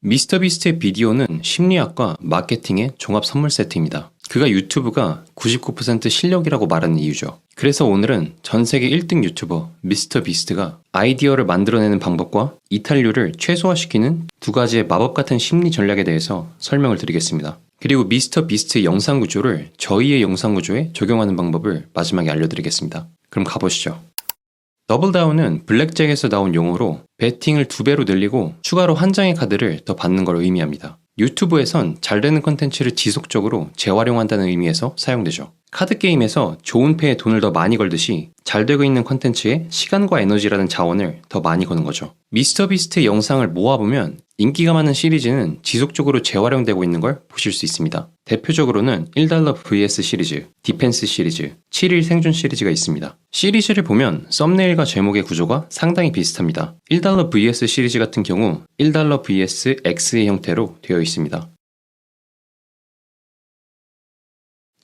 미스터 비스트의 비디오는 심리학과 마케팅의 종합 선물 세트입니다. 그가 유튜브가 99% 실력이라고 말하는 이유죠. 그래서 오늘은 전 세계 1등 유튜버 미스터 비스트가 아이디어를 만들어내는 방법과 이탈률을 최소화시키는 두 가지의 마법 같은 심리 전략에 대해서 설명을 드리겠습니다. 그리고 미스터 비스트의 영상 구조를 저희의 영상 구조에 적용하는 방법을 마지막에 알려드리겠습니다. 그럼 가보시죠. 더블다운은 블랙잭에서 나온 용어로 베팅을 2배로 늘리고 추가로 한 장의 카드를 더 받는 걸 의미합니다. 유튜브에선 잘 되는 컨텐츠를 지속적으로 재활용한다는 의미에서 사용되죠. 카드게임에서 좋은 패에 돈을 더 많이 걸듯이 잘 되고 있는 컨텐츠에 시간과 에너지라는 자원을 더 많이 거는 거죠. 미스터 비스트의 영상을 모아보면 인기가 많은 시리즈는 지속적으로 재활용되고 있는 걸 보실 수 있습니다. 대표적으로는 1달러 vs 시리즈, 디펜스 시리즈, 7일 생존 시리즈가 있습니다. 시리즈를 보면 썸네일과 제목의 구조가 상당히 비슷합니다. 1달러 vs 시리즈 같은 경우 1달러 vs X의 형태로 되어 있습니다.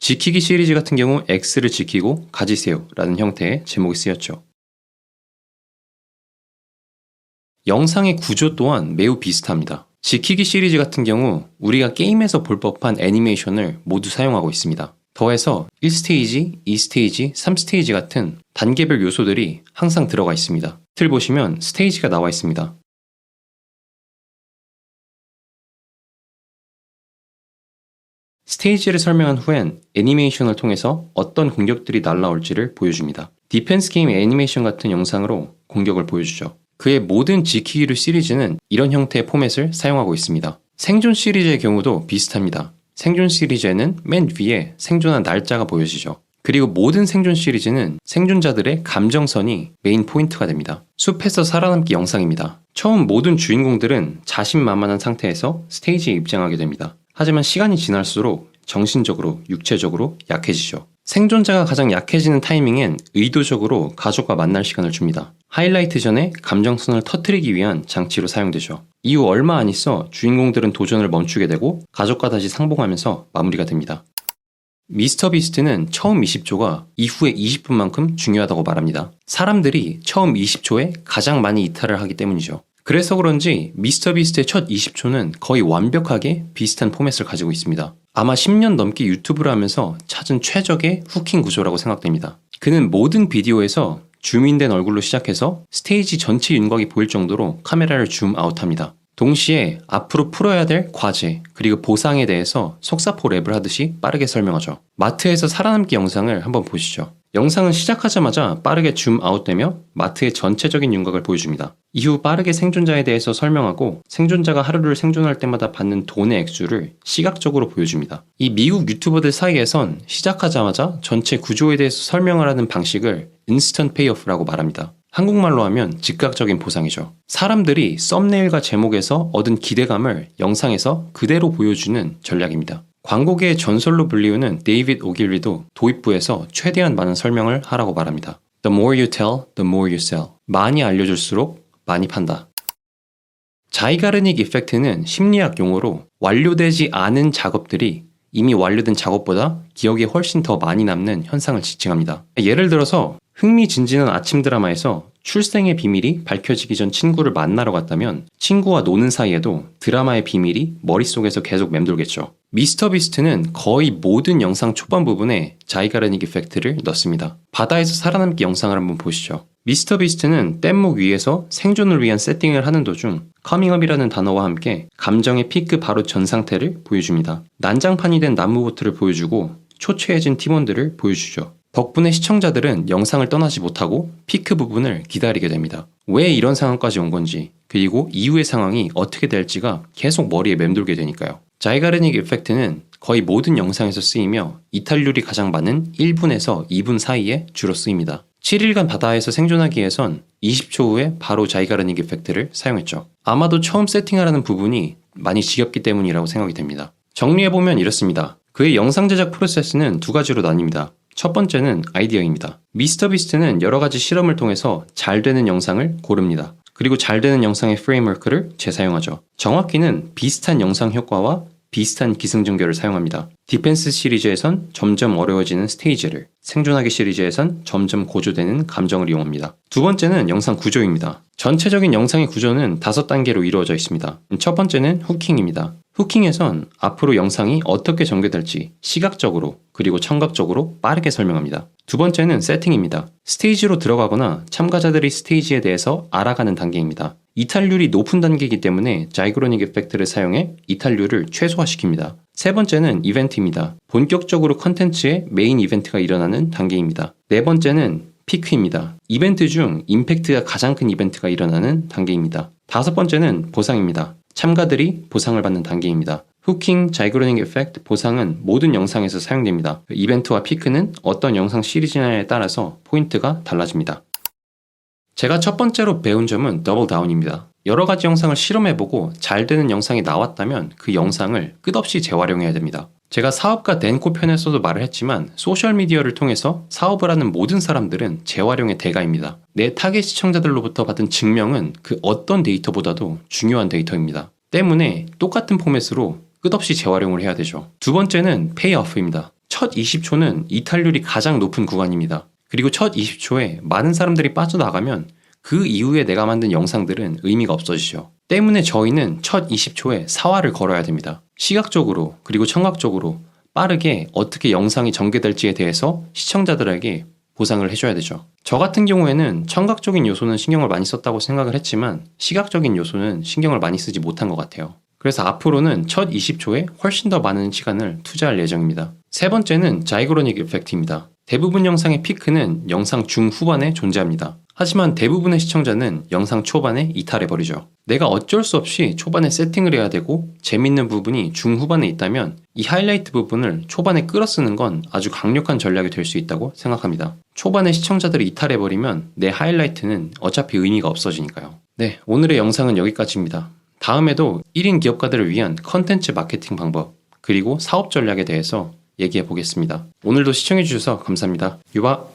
지키기 시리즈 같은 경우 X를 지키고 가지세요 라는 형태의 제목이 쓰였죠. 영상의 구조 또한 매우 비슷합니다. 지키기 시리즈 같은 경우 우리가 게임에서 볼 법한 애니메이션을 모두 사용하고 있습니다. 더해서 1스테이지, 2스테이지, 3스테이지 같은 단계별 요소들이 항상 들어가 있습니다. 틀 보시면 스테이지가 나와 있습니다. 스테이지를 설명한 후엔 애니메이션을 통해서 어떤 공격들이 날라올지를 보여줍니다. 디펜스 게임 애니메이션 같은 영상으로 공격을 보여주죠. 그의 모든 지키기류 시리즈는 이런 형태의 포맷을 사용하고 있습니다. 생존 시리즈의 경우도 비슷합니다. 생존 시리즈에는 맨 위에 생존한 날짜가 보여지죠. 그리고 모든 생존 시리즈는 생존자들의 감정선이 메인 포인트가 됩니다. 숲에서 살아남기 영상입니다. 처음 모든 주인공들은 자신만만한 상태에서 스테이지에 입장하게 됩니다. 하지만 시간이 지날수록 정신적으로, 육체적으로 약해지죠. 생존자가 가장 약해지는 타이밍엔 의도적으로 가족과 만날 시간을 줍니다. 하이라이트 전에 감정선을 터뜨리기 위한 장치로 사용되죠. 이후 얼마 안 있어 주인공들은 도전을 멈추게 되고 가족과 다시 상봉하면서 마무리가 됩니다. 미스터 비스트는 처음 20초가 이후의 20분만큼 중요하다고 말합니다. 사람들이 처음 20초에 가장 많이 이탈을 하기 때문이죠. 그래서 그런지 미스터 비스트의 첫 20초는 거의 완벽하게 비슷한 포맷을 가지고 있습니다. 아마 10년 넘게 유튜브를 하면서 찾은 최적의 후킹 구조라고 생각됩니다. 그는 모든 비디오에서 줌인된 얼굴로 시작해서 스테이지 전체 윤곽이 보일 정도로 카메라를 줌 아웃합니다. 동시에 앞으로 풀어야 될 과제 그리고 보상에 대해서 속사포 랩을 하듯이 빠르게 설명하죠. 마트에서 살아남기 영상을 한번 보시죠. 영상은 시작하자마자 빠르게 줌 아웃되며 마트의 전체적인 윤곽을 보여줍니다. 이후 빠르게 생존자에 대해서 설명하고 생존자가 하루를 생존할 때마다 받는 돈의 액수를 시각적으로 보여줍니다. 이 미국 유튜버들 사이에선 시작하자마자 전체 구조에 대해서 설명을 하는 방식을 인스턴트 페이오프라고 말합니다. 한국말로 하면 즉각적인 보상이죠. 사람들이 썸네일과 제목에서 얻은 기대감을 영상에서 그대로 보여주는 전략입니다. 광고계의 전설로 불리우는 데이빗 오길리도 도입부에서 최대한 많은 설명을 하라고 말합니다. The more you tell, the more you sell. 많이 알려줄수록 많이 판다. 자이가르닉 이펙트는 심리학 용어로 완료되지 않은 작업들이 이미 완료된 작업보다 기억에 훨씬 더 많이 남는 현상을 지칭합니다. 예를 들어서 흥미진진한 아침 드라마에서 출생의 비밀이 밝혀지기 전 친구를 만나러 갔다면 친구와 노는 사이에도 드라마의 비밀이 머릿속에서 계속 맴돌겠죠. 미스터 비스트는 거의 모든 영상 초반 부분에 자이가르닉 이펙트를 넣습니다. 바다에서 살아남기 영상을 한번 보시죠. 미스터 비스트는 뗏목 위에서 생존을 위한 세팅을 하는 도중 커밍업이라는 단어와 함께 감정의 피크 바로 전 상태를 보여줍니다. 난장판이 된 나무보트를 보여주고 초췌해진 팀원들을 보여주죠. 덕분에 시청자들은 영상을 떠나지 못하고 피크 부분을 기다리게 됩니다. 왜 이런 상황까지 온 건지 그리고 이후의 상황이 어떻게 될지가 계속 머리에 맴돌게 되니까요. 자이가르닉 이펙트는 거의 모든 영상에서 쓰이며 이탈률이 가장 많은 1분에서 2분 사이에 주로 쓰입니다. 7일간 바다에서 생존하기 위해선 20초 후에 바로 자이가르닉 이펙트를 사용했죠. 아마도 처음 세팅하라는 부분이 많이 지겹기 때문이라고 생각이 됩니다. 정리해보면 이렇습니다. 그의 영상 제작 프로세스는 두 가지로 나뉩니다. 첫 번째는 아이디어입니다. 미스터 비스트는 여러 가지 실험을 통해서 잘 되는 영상을 고릅니다. 그리고 잘 되는 영상의 프레임워크를 재사용하죠. 정확히는 비슷한 영상 효과와 비슷한 기승전결을 사용합니다. 디펜스 시리즈에선 점점 어려워지는 스테이지를, 생존하기 시리즈에선 점점 고조되는 감정을 이용합니다. 두 번째는 영상 구조입니다. 전체적인 영상의 구조는 5단계로 이루어져 있습니다. 첫 번째는 후킹입니다. 후킹에선 앞으로 영상이 어떻게 전개될지 시각적으로 그리고 청각적으로 빠르게 설명합니다. 두 번째는 세팅입니다. 스테이지로 들어가거나 참가자들이 스테이지에 대해서 알아가는 단계입니다. 이탈률이 높은 단계이기 때문에 자이그로닉 이펙트를 사용해 이탈률을 최소화시킵니다. 세 번째는 이벤트입니다. 본격적으로 컨텐츠의 메인 이벤트가 일어나는 단계입니다. 네 번째는 피크입니다. 이벤트 중 임팩트가 가장 큰 이벤트가 일어나는 단계입니다. 다섯 번째는 보상입니다. 참가들이 보상을 받는 단계입니다. 후킹, 자이그로닉 이펙트, 보상은 모든 영상에서 사용됩니다. 이벤트와 피크는 어떤 영상 시리즈냐에 따라서 포인트가 달라집니다. 제가 첫 번째로 배운 점은 더블 다운입니다. 여러 가지 영상을 실험해보고 잘 되는 영상이 나왔다면 그 영상을 끝없이 재활용해야 됩니다. 제가 사업가 댄코 편에서도 말을 했지만 소셜미디어를 통해서 사업을 하는 모든 사람들은 재활용의 대가입니다. 내 타겟 시청자들로부터 받은 증명은 그 어떤 데이터보다도 중요한 데이터입니다. 때문에 똑같은 포맷으로 끝없이 재활용을 해야 되죠. 두 번째는 페이오프입니다. 첫 20초는 이탈률이 가장 높은 구간입니다. 그리고 첫 20초에 많은 사람들이 빠져나가면 그 이후에 내가 만든 영상들은 의미가 없어지죠. 때문에 저희는 첫 20초에 사활을 걸어야 됩니다. 시각적으로 그리고 청각적으로 빠르게 어떻게 영상이 전개될지에 대해서 시청자들에게 보상을 해줘야 되죠. 저 같은 경우에는 청각적인 요소는 신경을 많이 썼다고 생각을 했지만 시각적인 요소는 신경을 많이 쓰지 못한 것 같아요. 그래서 앞으로는 첫 20초에 훨씬 더 많은 시간을 투자할 예정입니다. 세 번째는 자이그로닉 이펙트입니다. 대부분 영상의 피크는 영상 중후반에 존재합니다. 하지만 대부분의 시청자는 영상 초반에 이탈해버리죠. 내가 어쩔 수 없이 초반에 세팅을 해야 되고 재밌는 부분이 중후반에 있다면 이 하이라이트 부분을 초반에 끌어쓰는 건 아주 강력한 전략이 될 수 있다고 생각합니다. 초반에 시청자들이 이탈해버리면 내 하이라이트는 어차피 의미가 없어지니까요. 네, 오늘의 영상은 여기까지입니다. 다음에도 1인 기업가들을 위한 컨텐츠 마케팅 방법 그리고 사업 전략에 대해서 얘기해 보겠습니다. 오늘도 시청해 주셔서 감사합니다. 유바!